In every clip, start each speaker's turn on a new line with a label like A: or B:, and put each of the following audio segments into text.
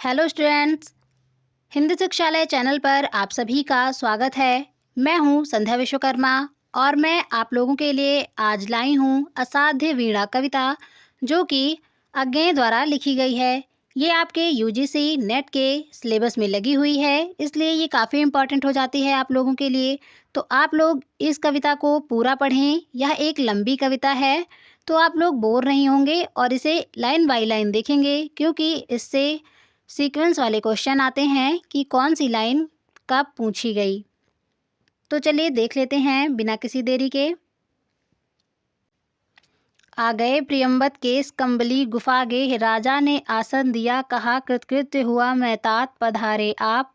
A: Hello students, Hindi शिक्षालय channel पर आप सभी का स्वागत है। मैं हूं संध्या विश्वकर्मा और मैं आप लोगों के लिए आज लाई हूं असाध्य वीणा कविता, जो कि अज्ञेय द्वारा लिखी गई है। ये आपके यूजीसी नेट के सिलेबस में लगी हुई है, इसलिए ये काफ़ी इम्पॉर्टेंट हो जाती है आप लोगों के लिए। तो आप लोग इस कविता को पूरा पढ़ें। यह एक लंबी कविता है, तो आप लोग बोर नहीं होंगे और इसे लाइन बाय लाइन देखेंगे, क्योंकि इससे सीक्वेंस वाले क्वेश्चन आते हैं कि कौन सी लाइन कब पूछी गई। तो चलिए देख लेते हैं बिना किसी देरी के। आ गए प्रियंवत केस कंबली गुफा गे, राजा ने आसन दिया कहा कृतकृत्य हुआ मैं तात पधारे आप।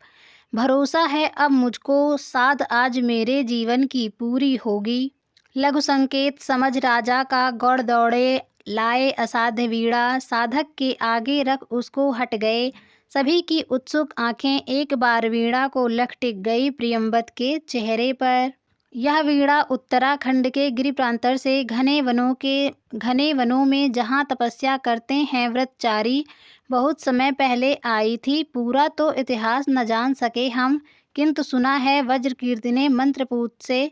A: भरोसा है अब मुझको साध आज मेरे जीवन की पूरी होगी। लघु संकेत समझ राजा का गौड़ दौड़े, लाए असाध्य वीणा साधक के आगे रख उसको हट गए। सभी की उत्सुक आंखें एक बार वीणा को लख टिक गई प्रियंवत के चेहरे पर। यह वीणा उत्तराखंड के गिरि प्रांतर से घने वनों में जहाँ तपस्या करते हैं व्रतचारी, बहुत समय पहले आई थी। पूरा तो इतिहास न जान सके हम, किंतु सुना है वज्रकीर्ति ने मंत्रपूत से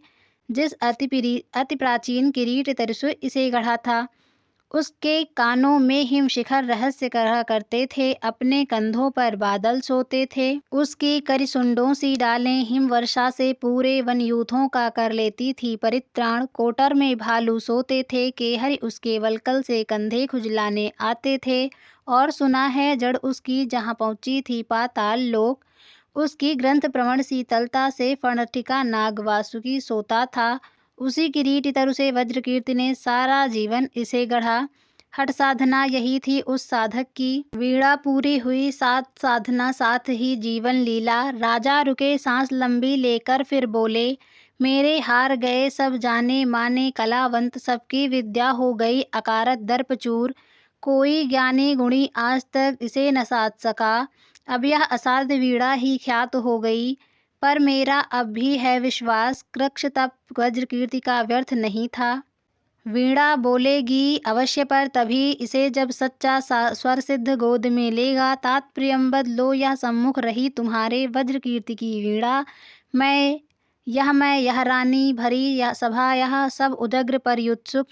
A: जिस अति प्राचीन किरीट तरसु इसे गढ़ा था। उसके कानों में हिम शिखर रहस्य कहा करते थे, अपने कंधों पर बादल सोते थे। उसकी करिसुंडों सी डालें हिम वर्षा से पूरे वन यूथों का कर लेती थी परित्राण। कोटर में भालू सोते थे, केहरी उसके वलकल से कंधे खुजलाने आते थे। और सुना है जड़ उसकी जहाँ पहुँची थी पाताल लोक, उसकी ग्रंथ प्रवण शीतलता से फणटिका नाग वासुकी सोता था। उसी किरीट तरु से वज्रकीर्ति ने सारा जीवन इसे गढ़ा। हठ साधना यही थी उस साधक की, वीणा पूरी हुई साथ साधना साथ ही जीवन लीला। राजा रुके सांस लंबी लेकर फिर बोले, मेरे हार गए सब जाने माने कलावंत, सबकी विद्या हो गई अकारत दर्पचूर। कोई ज्ञानी गुणी आज तक इसे न साध सका, अब यह असाध्य वीणा ही ख्यात हो गई। पर मेरा अब भी है विश्वास, कृक्ष तप वज्रकीर्ति का व्यर्थ नहीं था। वीणा बोलेगी अवश्य, पर तभी इसे जब सच्चा स्वर सिद्ध गोद में लेगा। तात प्रियंवद लो यह सम्मुख रही तुम्हारे वज्रकीर्ति की वीणा। मैं यह रानी भरी यह सभा, यह सब उदग्र पर युत्सुक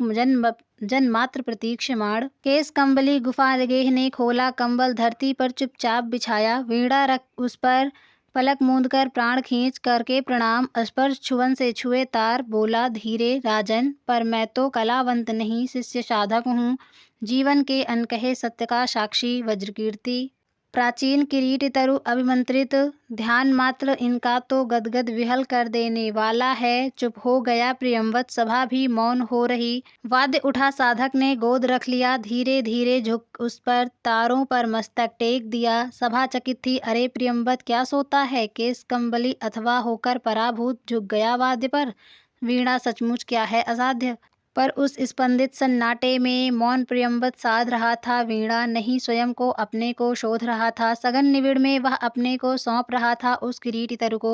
A: जन मात्र प्रतीक्षमाण। केस कंबली गुफा गेह ने खोला कंबल, धरती पर चुपचाप बिछाया वीणा रख उस पर। पलक मूंद कर प्राण खींच करके प्रणाम, स्पर्श छुअन से छुए तार। बोला धीरे राजन, पर मैं तो कलावंत नहीं शिष्य साधक हूँ, जीवन के अनकहे सत्य का साक्षी वज्रकीर्ति। प्राचीन किरीट तरु अभिमंत्रित, ध्यान मात्र इनका तो गदगद विहल कर देने वाला है। चुप हो गया प्रियंवत, सभा भी मौन हो रही। वाद्य उठा साधक ने गोद रख लिया, धीरे धीरे झुक उस पर तारों पर मस्तक टेक दिया। सभा चकित थी, अरे प्रियंवत क्या सोता है। केस कंबली अथवा होकर पराभूत झुक गया वाद्य पर। वीणा सचमुच क्या है असाध्य। पर उस स्पंदित सन्नाटे में मौन प्रियंवत साध रहा था, वीणा नहीं स्वयं को अपने को शोध रहा था। सघन निबिड़ में वह अपने को सौंप रहा था उस किरीटी तरु को।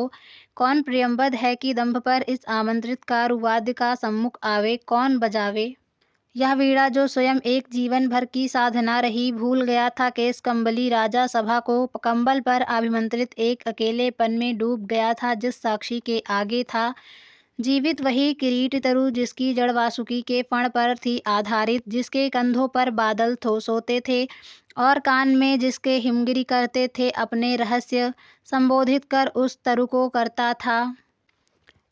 A: कौन प्रियंवद है कि दंभ पर इस आमंत्रित कारुवाद्य का सम्मुख आवे, कौन बजावे यह वीणा जो स्वयं एक जीवन भर की साधना रही। भूल गया था केस कंबली राजा सभा को, कंबल पर अभिमंत्रित एक अकेलेपन में डूब गया था जिस साक्षी के आगे था जीवित वही किरीट तरु, जिसकी जड़ वासुकी के फण पर थी आधारित, जिसके कंधों पर बादल सोते थे और कान में जिसके हिमगिरी करते थे अपने रहस्य संबोधित कर उस तरु को करता था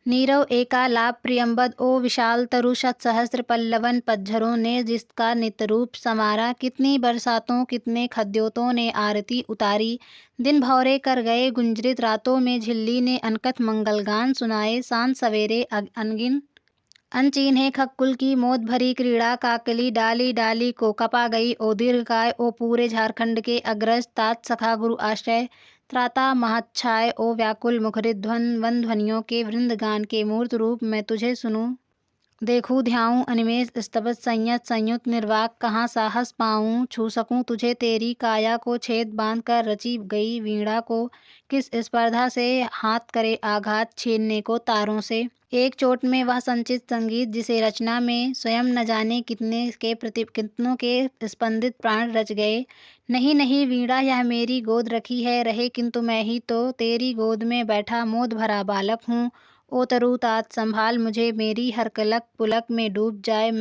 A: नीरव एकालाप। प्रियंवद ओ विशाल तरु शत सहस्त्र पल्लवन पतझरों ने जिसका नित्य रूप समारा। कितनी बरसातों कितने खद्योतों ने आरती उतारी, दिन भौरे कर गए गुंजरित रातों में झिल्ली ने अनकथ मंगलगान सुनाए। सांझ सवेरे अनगिन अनचिन्हे खक्कुल की मोद भरी क्रीड़ा, काकली डाली डाली को कपा गई ओ दीर्घकाय। ओ पूरे झारखंड के अग्रज तात सखा गुरु आश्रय, त्राता महच्छाय ओ व्याकुल मुखरित वन ध्वनियों के वृंदगान के मूर्त रूप मैं तुझे सुनूं देखूं ध्याऊं अनिमेष स्तबत संयत संयुक्त निर्वाक, कहाँ साहस पाऊं छू सकूं तुझे तेरी काया को। छेद बांध कर रची गई वीणा को किस स्पर्धा से हाथ करे आघात, छीनने को तारों से एक चोट में वह संचित संगीत जिसे रचना में स्वयं न जाने कितनों के स्पंदित प्राण रच गए। नहीं नहीं वीणा, यह मेरी गोद रखी है रहे, किंतु मैं ही तो तेरी गोद में बैठा मोद भरा बालक हूँ। ओ तरु तात संभाल मुझे, मेरी हर कलक पुलक में डूब जाए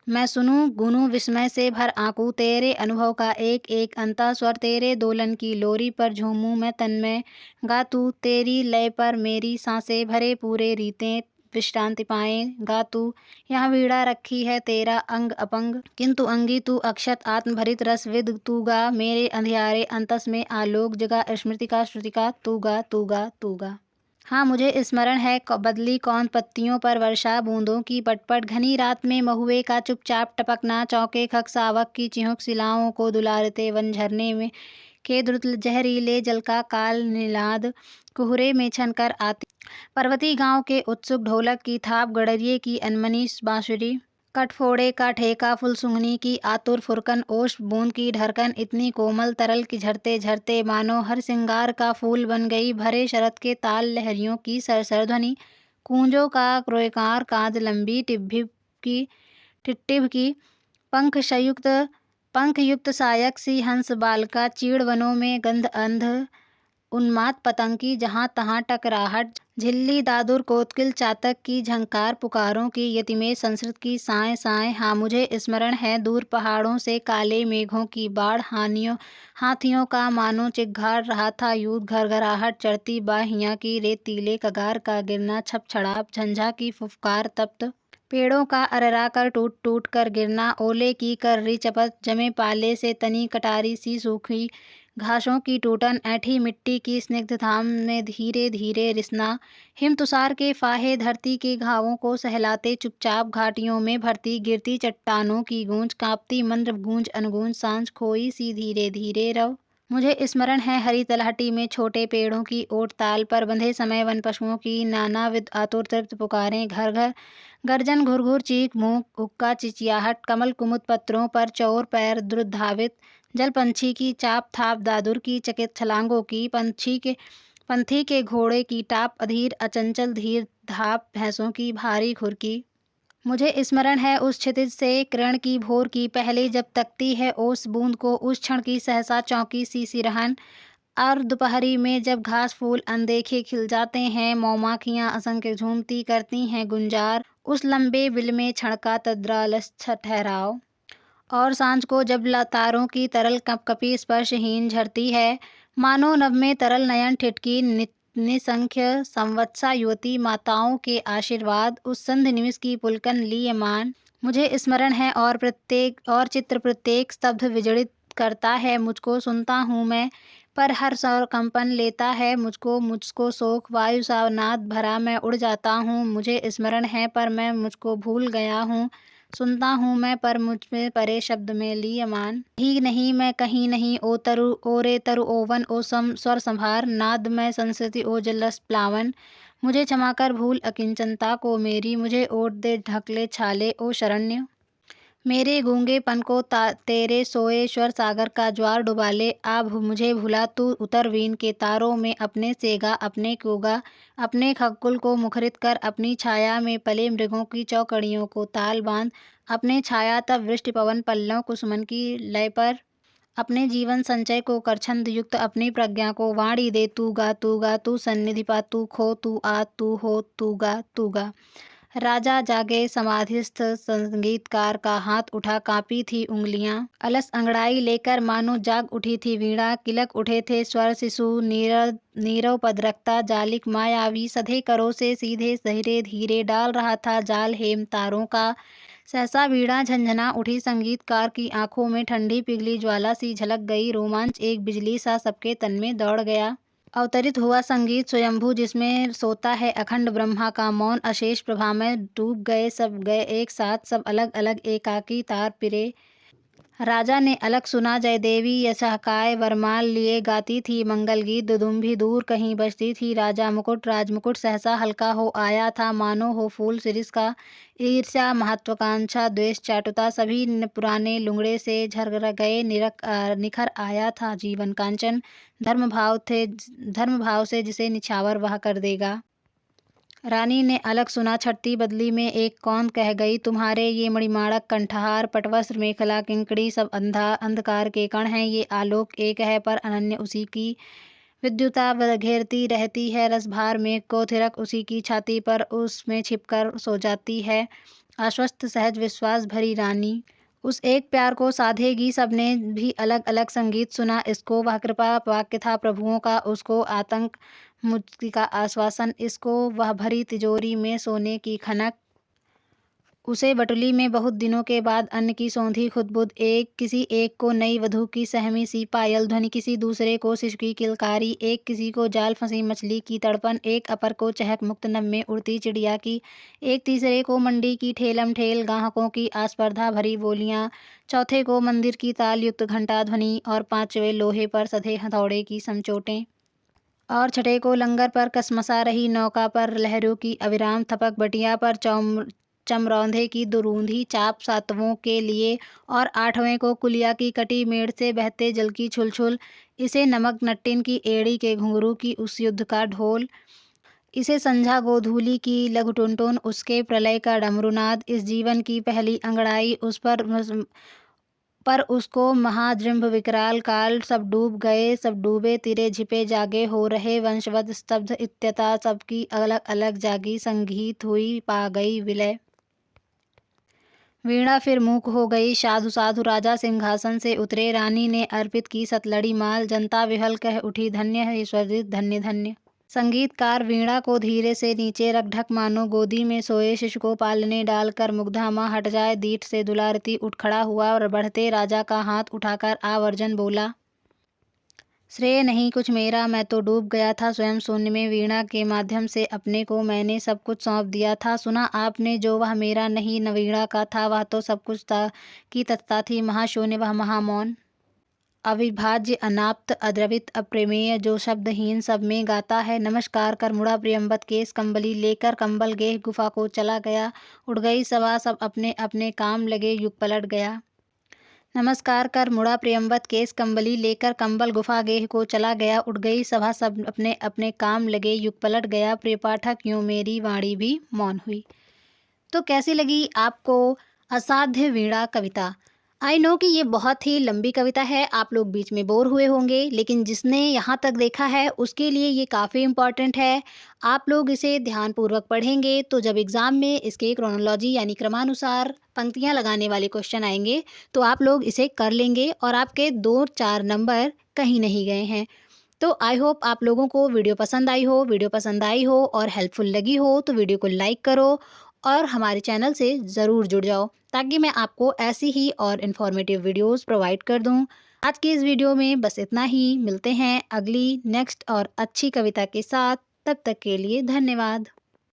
A: मैं सुनूं गुनूं विस्मय से भर आंकू, तेरे अनुभव का एक एक अंता स्वर, तेरे दोलन की लोरी पर झूमूं मैं तन्मय। गा तू तेरी लय पर मेरी सांसें भरे पूरे रीतें विश्रांति पाएं। गा तू यहाँ वीणा रखी है तेरा अंग अपंग, किंतु अंगी तू अक्षत आत्मभरित रसविद। तू गा मेरे अंधियारे अंतस में आलोक जगा, स्मृति का श्रुति का तू गा तू गा तू गा। हाँ मुझे स्मरण है, बदली कौन पत्तियों पर वर्षा बूंदों की पटपट, घनी रात में महुए का चुपचाप टपकना, चौके खग सावक की चिहुक शिलाओं को दुलारते वन झरने में के द्रुत जहरीले जल का काल नीलाद कुहरे में छनकर आती, पर्वती गांव के उत्सुक ढोलक की थाप, गडरिये की अनमनी बांसुरी, कटफोड़े का ठेका, फुलसुंघनी की आतुर फुरकन, ओष्ठ बूंद की ढरकन, इतनी कोमल तरल की झरते झरते मानो हर सिंगार का फूल बन गई। भरे शरद के ताल लहरियों की सरसर ध्वनि, कूंजों का क्रोयकार, कांध लंबी टिट्टिभ की पंख युक्त सायक सी हंस बालिका, चीड़ वनों में गंध अंध उन्माद पतंग की जहाँ तहाँ टकराहट, झिल्ली दादुर कोतकिल चातक की झंकार, पुकारों की यतिमें संस्कृत की साएं साएं। हाँ मुझे स्मरण है, दूर पहाड़ों से काले मेघों की बाढ़, हाथियों का मानो चिघाड़ रहा था युद्ध, घरघराहट, चढ़ती बाहियां की रेतीले कगार का गिरना, छपछड़ाप झंझा की फुफकार, तप्त पेड़ों का अररा कर टूट टूट कर गिरना, ओले की कर्री चपत, जमे पाले से तनी कटारी सी सूखी घासों की टूटन, ऐठी मिट्टी की स्निग्ध धाम में धीरे धीरे रिसना, हिम तुषार के फाहे धरती के घावों को सहलाते चुपचाप, घाटियों में भरती गिरती चट्टानों की गूंज, कांपती मंद्र गूंज अनगूंज सांझ खोई सी धीरे धीरे रव। मुझे स्मरण है, हरी तलहटी में छोटे पेड़ों की ओट ताल पर बंधे समय वन पशुओं की नानाविध आतुर तृप्त पुकारें, घर घर गर्जन, घुरघुर चीख, मूक हुक्का चिचियाहट, कमल कुमुद पत्रों पर चौर पैर द्रुत धावित, जल पंछी की चाप थाप, दादुर की चकित छलांगों की, पंथी के घोड़े की टाप, अधीर अचंचल धीर धाप, भैंसों की भारी खुरकी। मुझे स्मरण है उस क्षितिज से किरण की भोर की पहले जब तकती है ओस बूंद को, उस क्षण की सहसा चौंकी सी सिरहन, और दोपहरी में जब घास फूल अनदेखे खिल जाते हैं, मौमाखियाँ असंख्य झूमती करती हैं गुंजार, उस लंबे बिल में क्षण तद्रालस ठहराव, और सांझ को जब तारों की तरल कपकपी स्पर्शहीन झरती है, मानो नभ में तरल नयन ठिठकी निसंख्य संवत्सा युवती माताओं के आशीर्वाद, उस संधि निमिष की पुलकन लीयमान। मुझे स्मरण है, और चित्र प्रत्येक स्तब्ध विजड़ित करता है मुझको, सुनता हूँ मैं पर हर स्वर कंपन लेता है मुझको शोक वायु सा नाद भरा, मैं उड़ जाता हूँ। मुझे स्मरण है पर मैं मुझको भूल गया हूँ, सुनता हूँ मैं पर मुझ में परे शब्द में लीयमान। ही नहीं मैं कहीं नहीं, ओ रे तरु ओवन, ओ स्वर संभार, नाद में संस्कृति ओ जलस प्लावन। मुझे क्षमा कर भूल अकिंचनता को मेरी, मुझे ओट दे ढकले छाले ओ शरण्य। मेरे गूंगेपन को तेरे सोए स्वर सागर का ज्वार डुबा ले, मुझे भुला तू उतर वीण के तारों में, अपने सेगा अपने कोगा, अपने खगकुल को मुखरित कर, अपनी छाया में पले मृगों की चौकड़ियों को ताल बांध, अपने छाया तब वृष्टि पवन पल्लव कुसुमन की लय पर, अपने जीवन संचय को कर छंद युक्त, अपनी प्रज्ञा को वाणी दे तू गा तू गा, तू सन्निधि पा तू खो तू आ तू हो तू गा तू गा। राजा जागे समाधिस्थ, संगीतकार का हाथ उठा, कांपी थी उंगलियां, अलस अंगड़ाई लेकर मानो जाग उठी थी वीणा, किलक उठे थे स्वर शिशु नीरव पद रखता, जालिक मायावी सधे करों से सीधे धीरे धीरे डाल रहा था जाल हेम तारों का। सहसा वीणा झंझना उठी, संगीतकार की आंखों में ठंडी पिघली ज्वाला सी झलक गई, रोमांच एक बिजली सा सबके तन में दौड़ गया। अवतरित हुआ संगीत स्वयंभू, जिसमें सोता है अखंड ब्रह्मा का मौन, अशेष प्रभा में डूब गए एक साथ, सब अलग अलग एकाकी तार पिरे। राजा ने अलग सुना, जयदेवी यशहकाय वरमाल लिए गाती थी मंगल गीत, दुदुम्भी दूर कहीं बजती थी, राजमुकुट सहसा हल्का हो आया था, मानो हो फूल शिरीष का। ईर्ष्या महत्वाकांक्षा द्वेष चाटुता सभी पुराने लुंगड़े से झर गए, निखर आया था जीवन कांचन, धर्म भाव से जिसे निछावर वह कर देगा। रानी ने अलग सुना छठी बदली में एक कौन कह गई, तुम्हारे ये मणिमाणक कंठहार पटवस्त्र मेखला किंकड़ी सब अंधकार के कण हैं, ये आलोक एक है पर अनन्य उसी की विद्युता घेरती रहती है, रसभार मेघ को थिरक उसी की छाती पर उसमें छिपकर सो जाती है। आश्वस्त सहज विश्वास भरी रानी उस एक प्यार को साधेगी। सबने भी अलग अलग संगीत सुना इसको, वह कृपा वाक्य था प्रभुओं का, उसको आतंक मुक्ति का आश्वासन, इसको वह भरी तिजोरी में सोने की खनक, उसे बटुली में बहुत दिनों के बाद अन्न की सौंधी खुदबुद, एक किसी एक को नई वधू की सहमी सी पायल ध्वनि, किसी दूसरे को शिशु की किलकारी, एक किसी को जाल फंसी मछली की तड़पन, एक अपर को चहक मुक्त नभ में उड़ती चिड़िया की, एक तीसरे को मंडी की ठेलम ठेल गाहकों की आस्पर्धा भरी बोलियां, चौथे को मंदिर की ताल युक्त घंटा ध्वनि और पांचवें लोहे पर सधे हथौड़े की समचोटें, और छठे को लंगर पर कसमसा रही नौका पर लहरों की अविराम थपक, बटिया पर चमरौंधे की दुरूंधी चाप सातवों के लिए, और आठवें को कुलिया की कटी मेड़ से बहते जल की छुलछुल, इसे नमक नट्टिन की एड़ी के घुंघरू की उस युद्ध का ढोल, इसे संझा गोधूली की लघु टुनटुन, उसके प्रलय का डमरुनाद, इस जीवन की पहली अंगड़ाई, उस पर उसको महाजृंभ विकराल काल, सब डूब गए सब डूबे तिरे झिपे जागे हो रहे वंशवद स्तब्ध इत्यता, सबकी अलग अलग जागी संगीत हुई पा गई विलय। वीणा फिर मूक हो गई, साधु साधु राजा सिंहासन से उतरे, रानी ने अर्पित की सतलड़ी माल, जनता विहल कह उठी धन्य है ईश्वरजित धन्य धन्य। संगीतकार वीणा को धीरे से नीचे रख ढक मानो गोदी में सोए शिशु को पालने डालकर मुग्धा माँ हट जाए दीठ से दुलारती उठ खड़ा हुआ और बढ़ते राजा का हाथ उठाकर आवर्जन बोला, श्रेय नहीं कुछ मेरा, मैं तो डूब गया था स्वयं शून्य में, वीणा के माध्यम से अपने को मैंने सब कुछ सौंप दिया था, सुना आपने जो वह मेरा नहीं न वीणा का था, वह तो सब कुछ था की तत्ता थी महाशून्य वह महामौन, अविभाज्य अनाप्त अद्रवित अप्रमेय जो शब्दहीन सब में गाता है। नमस्कार कर मुड़ा प्रियंवत केस कंबली लेकर कंबल गेह गुफा को चला गया, उड़ गई सभा सब अपने अपने काम लगे युग पलट गया। नमस्कार कर मुड़ा प्रियंवत केस कंबली लेकर कंबल गुफा गेह को चला गया, उड़ गई सभा सब अपने अपने काम लगे युग पलट गया। प्रिय पाठक, यूँ मेरी वाणी भी मौन हुई। तो कैसी लगी आपको असाध्य वीणा कविता? आई नो कि ये बहुत ही लंबी कविता है, आप लोग बीच में बोर हुए होंगे, लेकिन जिसने यहाँ तक देखा है उसके लिए ये काफ़ी इम्पॉर्टेंट है। आप लोग इसे ध्यानपूर्वक पढ़ेंगे तो जब एग्ज़ाम में इसके क्रोनोलॉजी यानी क्रमानुसार पंक्तियाँ लगाने वाले क्वेश्चन आएंगे तो आप लोग इसे कर लेंगे और आपके 2-4 नंबर कहीं नहीं गए हैं। तो आई होप आप लोगों को वीडियो पसंद आई हो और हेल्पफुल लगी हो तो वीडियो को लाइक करो और हमारे चैनल से ज़रूर जुड़ जाओ ताकि मैं आपको ऐसी ही और इन्फॉर्मेटिव वीडियोस प्रोवाइड कर दूं। आज की इस वीडियो में बस इतना ही, मिलते हैं अगली नेक्स्ट और अच्छी कविता के साथ, तब तक के लिए धन्यवाद।